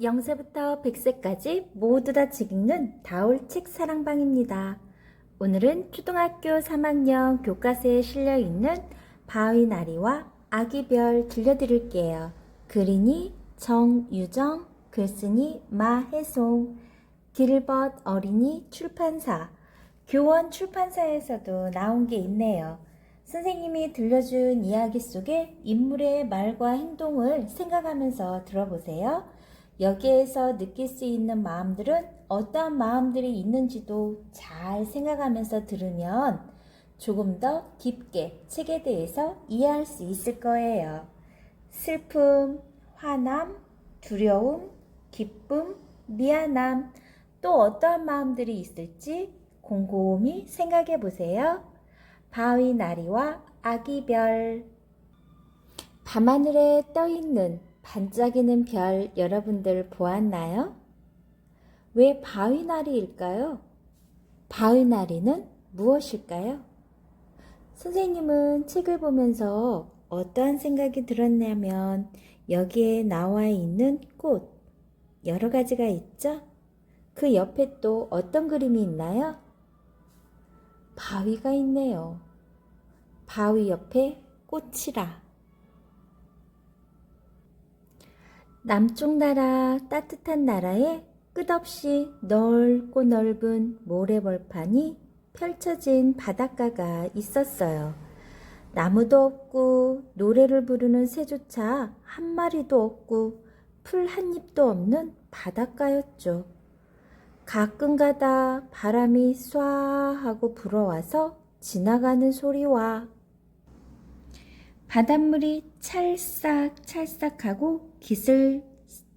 0세부터 100세까지 모두 다 책 읽는 다올책 사랑방입니다. 오늘은 초등학교 3학년 교과서에 실려있는 바위나리와 아기별 들려드릴게요. 그린이 정유정, 글쓴이 마혜송, 길벗 어린이 출판사, 교원 출판사에서도 나온 게 있네요. 선생님이 들려준 이야기 속에 인물의 말과 행동을 생각하면서 들어보세요. 여기에서 느낄 수 있는 마음들은 어떠한 마음들이 있는지도 잘 생각하면서 들으면 조금 더 깊게 책에 대해서 이해할 수 있을 거예요. 슬픔, 화남, 두려움, 기쁨, 미안함, 또 어떠한 마음들이 있을지 곰곰이 생각해 보세요. 바위나리와 아기별. 밤하늘에 떠있는 반짝이는 별 여러분들 보았나요? 왜 바위나리일까요? 바위나리는 무엇일까요? 선생님은 책을 보면서 어떠한 생각이 들었냐면 여기에 나와 있는 꽃 여러 가지가 있죠? 그 옆에 또 어떤 그림이 있나요? 바위가 있네요. 바위 옆에 꽃이라. 남쪽 나라, 따뜻한 나라에 끝없이 넓고 넓은 모래벌판이 펼쳐진 바닷가가 있었어요. 나무도 없고 노래를 부르는 새조차 한 마리도 없고 풀 한 잎도 없는 바닷가였죠. 가끔가다 바람이 쏴 하고 불어와서 지나가는 소리와 바닷물이 찰싹찰싹하고 깃을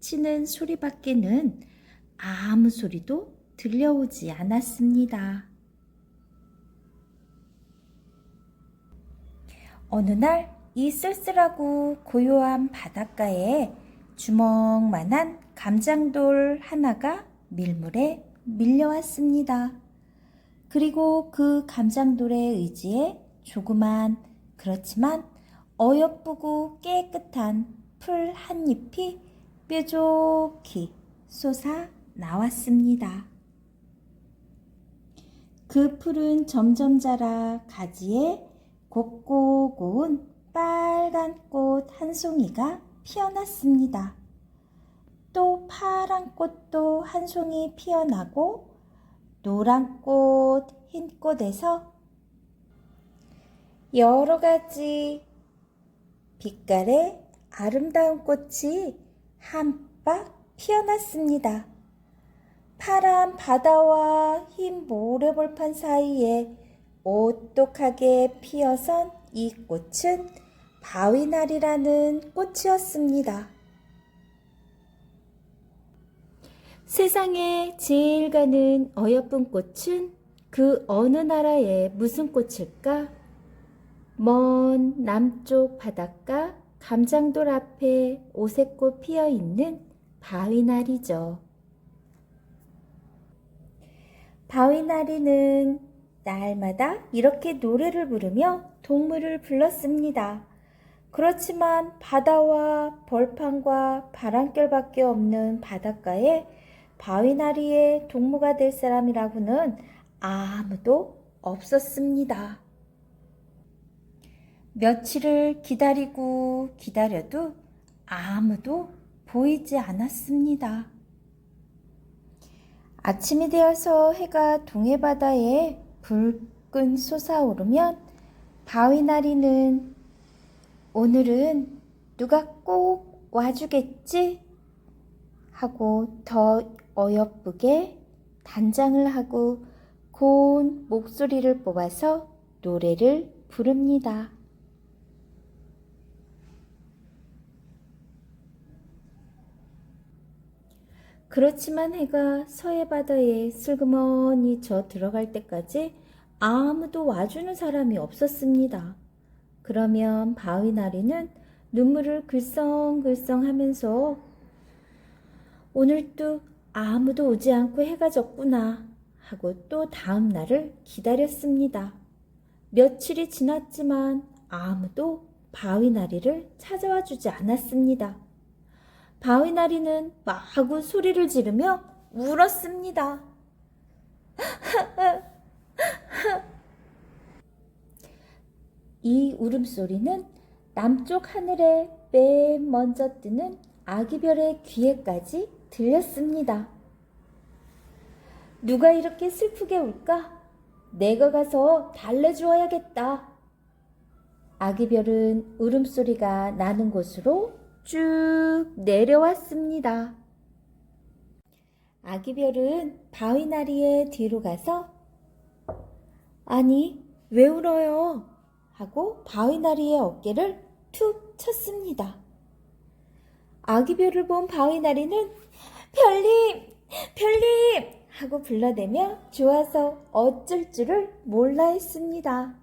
치는 소리밖에는 아무 소리도 들려오지 않았습니다. 어느 날 이 쓸쓸하고 고요한 바닷가에 주먹만한 감장돌 하나가 밀물에 밀려왔습니다. 그리고 그 감장돌에 의지해 조그만 그렇지만 어여쁘고 깨끗한 풀 한 잎이 뾰족히 솟아 나왔습니다. 그 풀은 점점 자라 가지에 곱고 고운 빨간 꽃 한 송이가 피어났습니다. 또 파란 꽃도 한 송이 피어나고 노란 꽃, 흰 꽃에서 여러 가지 빛깔의 아름다운 꽃이 한박 피어났습니다. 파란 바다와 흰 모래벌판 사이에 오똑하게 피어선 이 꽃은 바위나리라는 꽃이었습니다. 세상에 제일 가는 어여쁜 꽃은 그 어느 나라의 무슨 꽃일까? 먼 남쪽 바닷가 감장돌 앞에 오색꽃 피어있는 바위나리죠. 바위나리는 날마다 이렇게 노래를 부르며 동물을 불렀습니다. 그렇지만 바다와 벌판과 바람결밖에 없는 바닷가에 바위나리의 동무가 될 사람이라고는 아무도 없었습니다. 며칠을 기다리고 기다려도 아무도 보이지 않았습니다. 아침이 되어서 해가 동해바다에 불끈 솟아오르면 바위나리는 오늘은 누가 꼭 와주겠지? 하고 더 어여쁘게 단장을 하고 고운 목소리를 뽑아서 노래를 부릅니다. 그렇지만 해가 서해바다에 슬그머니 저 들어갈 때까지 아무도 와주는 사람이 없었습니다. 그러면 바위나리는 눈물을 글썽글썽 하면서 오늘도 아무도 오지 않고 해가 졌구나 하고 또 다음 날을 기다렸습니다. 며칠이 지났지만 아무도 바위나리를 찾아와 주지 않았습니다. 바위나리는 마구 소리를 지르며 울었습니다. 이 울음소리는 남쪽 하늘에 맨 먼저 뜨는 아기별의 귀에까지 들렸습니다. 누가 이렇게 슬프게 울까? 내가 가서 달래주어야겠다. 아기별은 울음소리가 나는 곳으로 쭉 내려왔습니다. 아기별은 바위나리의 뒤로 가서 아니, 왜 울어요? 하고 바위나리의 어깨를 툭 쳤습니다. 아기별을 본 바위나리는 별님! 별님! 하고 불러대며 좋아서 어쩔 줄을 몰라 했습니다.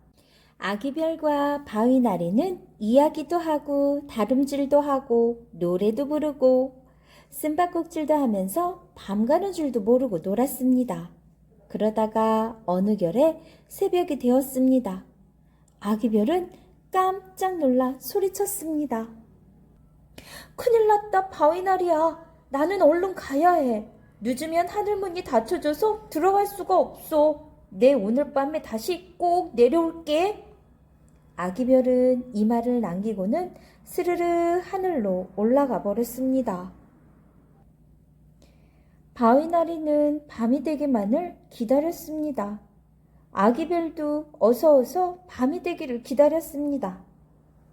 아기별과 바위나리는 이야기도 하고 다름질도 하고 노래도 부르고 숨바꼭질도 하면서 밤 가는 줄도 모르고 놀았습니다. 그러다가 어느 결에 새벽이 되었습니다. 아기별은 깜짝 놀라 소리쳤습니다. 큰일 났다, 바위나리야. 나는 얼른 가야 해. 늦으면 하늘문이 닫혀져서 들어갈 수가 없어. 내 오늘 밤에 다시 꼭 내려올게. 아기별은 이 말을 남기고는 스르르 하늘로 올라가 버렸습니다. 바위나리는 밤이 되기만을 기다렸습니다. 아기별도 어서 밤이 되기를 기다렸습니다.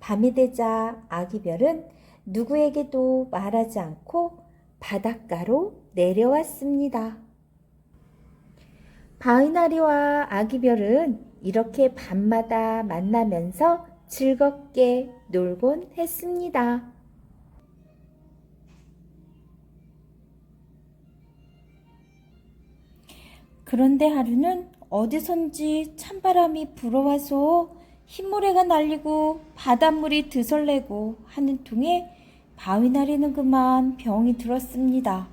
밤이 되자 아기별은 누구에게도 말하지 않고 바닷가로 내려왔습니다. 바위나리와 아기별은 이렇게 밤마다 만나면서 즐겁게 놀곤 했습니다. 그런데 하루는 어디선지 찬바람이 불어와서 흰모래가 날리고 바닷물이 드설내고 하는 통에 바위나리는 그만 병이 들었습니다.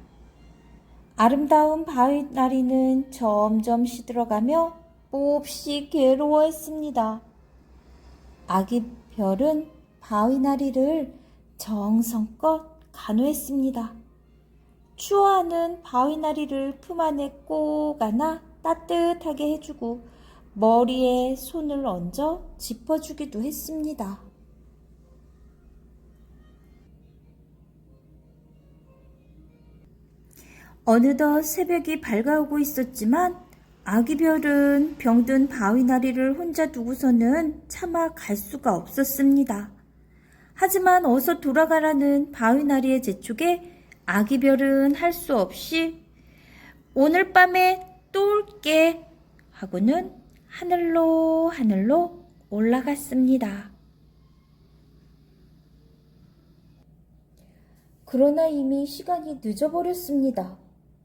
아름다운 바위나리는 점점 시들어가며 몹시 괴로워했습니다. 아기별은 바위나리를 정성껏 간호했습니다. 추워하는 바위나리를 품 안에 꼭 안아 따뜻하게 해주고 머리에 손을 얹어 짚어주기도 했습니다. 어느덧 새벽이 밝아오고 있었지만 아기별은 병든 바위나리를 혼자 두고서는 차마 갈 수가 없었습니다. 하지만 어서 돌아가라는 바위나리의 재촉에 아기별은 할 수 없이 오늘 밤에 또 올게 하고는 하늘로 올라갔습니다. 그러나 이미 시간이 늦어버렸습니다.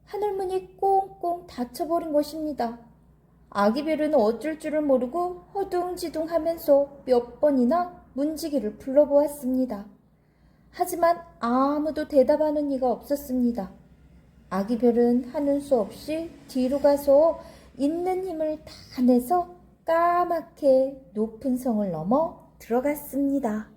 하늘문이 꽁꽁 닫혀버린 것입니다. 아기별은 어쩔 줄을 모르고 허둥지둥하면서 몇 번이나 문지기를 불러보았습니다. 하지만 아무도 대답하는 이가 없었습니다. 아기별은 하는 수 없이 뒤로 가서 있는 힘을 다 내서 까맣게 높은 성을 넘어 들어갔습니다.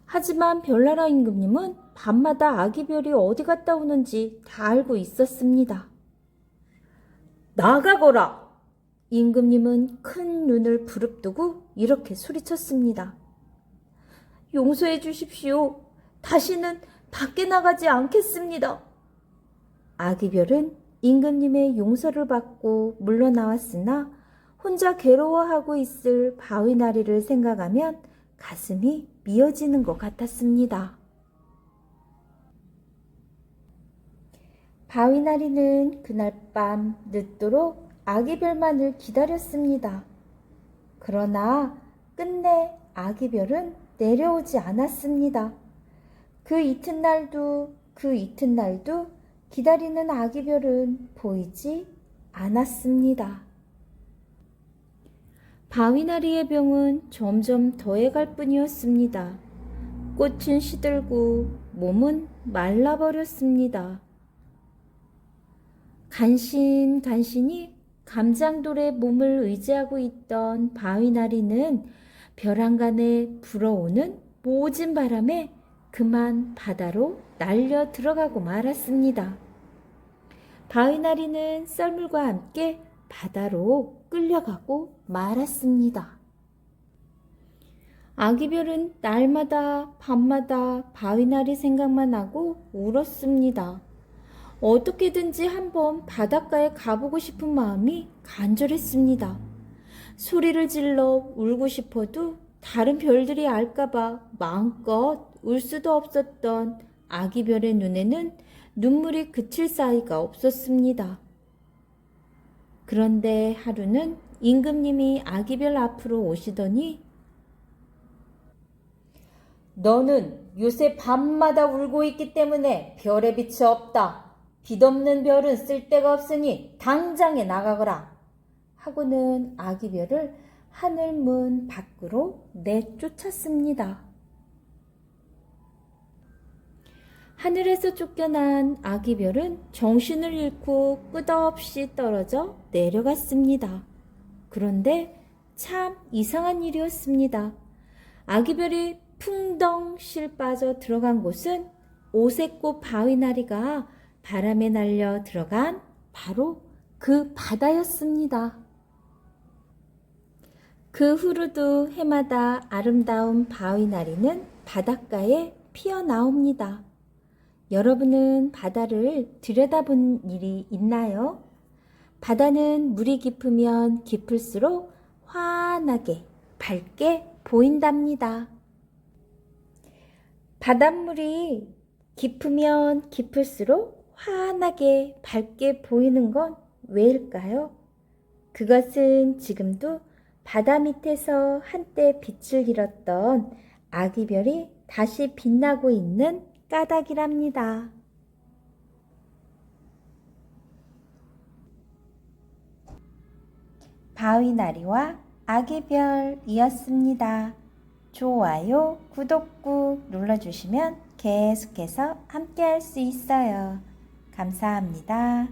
하지만 별나라 임금님은 밤마다 아기별이 어디 갔다 오는지 다 알고 있었습니다. 나가거라! 임금님은 큰 눈을 부릅뜨고 이렇게 소리쳤습니다. 용서해 주십시오. 다시는 밖에 나가지 않겠습니다. 아기별은 임금님의 용서를 받고 물러나왔으나 혼자 괴로워하고 있을 바위나리를 생각하면 가슴이 미어지는 것 같았습니다. 바위나리는 그날 밤 늦도록 아기별만을 기다렸습니다. 그러나 끝내 아기별은 내려오지 않았습니다. 그 이튿날도 기다리는 아기별은 보이지 않았습니다. 바위나리의 병은 점점 더해갈 뿐이었습니다. 꽃은 시들고 몸은 말라버렸습니다. 간신히 감장돌에 몸을 의지하고 있던 바위나리는 벼랑간에 불어오는 모진 바람에 그만 바다로 날려 들어가고 말았습니다. 바위나리는 썰물과 함께 바다로 끌려가고 말았습니다. 아기별은 날마다 밤마다 바위나리 생각만 하고 울었습니다. 어떻게든지 한번 바닷가에 가보고 싶은 마음이 간절했습니다. 소리를 질러 울고 싶어도 다른 별들이 알까봐 마음껏 울 수도 없었던 아기별의 눈에는 눈물이 그칠 사이가 없었습니다. 그런데 하루는 임금님이 아기별 앞으로 오시더니 너는 요새 밤마다 울고 있기 때문에 별의 빛이 없다. 빛없는 별은 쓸데가 없으니 당장에 나가거라. 하고는 아기별을 하늘문 밖으로 내쫓았습니다. 하늘에서 쫓겨난 아기별은 정신을 잃고 끝없이 떨어져 내려갔습니다. 그런데 참 이상한 일이었습니다. 아기별이 풍덩실 빠져 들어간 곳은 오색꽃 바위나리가 바람에 날려 들어간 바로 그 바다였습니다. 그 후로도 해마다 아름다운 바위나리는 바닷가에 피어나옵니다. 여러분은 바다를 들여다본 일이 있나요? 바다는 물이 깊으면 깊을수록 환하게 밝게 보인답니다. 바닷물이 깊으면 깊을수록 환하게 밝게 보이는 건 왜일까요? 그것은 지금도 바다 밑에서 한때 빛을 잃었던 아기별이 다시 빛나고 있는 까닭이랍니다. 바위나리와 아기별이었습니다. 좋아요, 구독 꾹 눌러주시면 계속해서 함께 할 수 있어요. 감사합니다.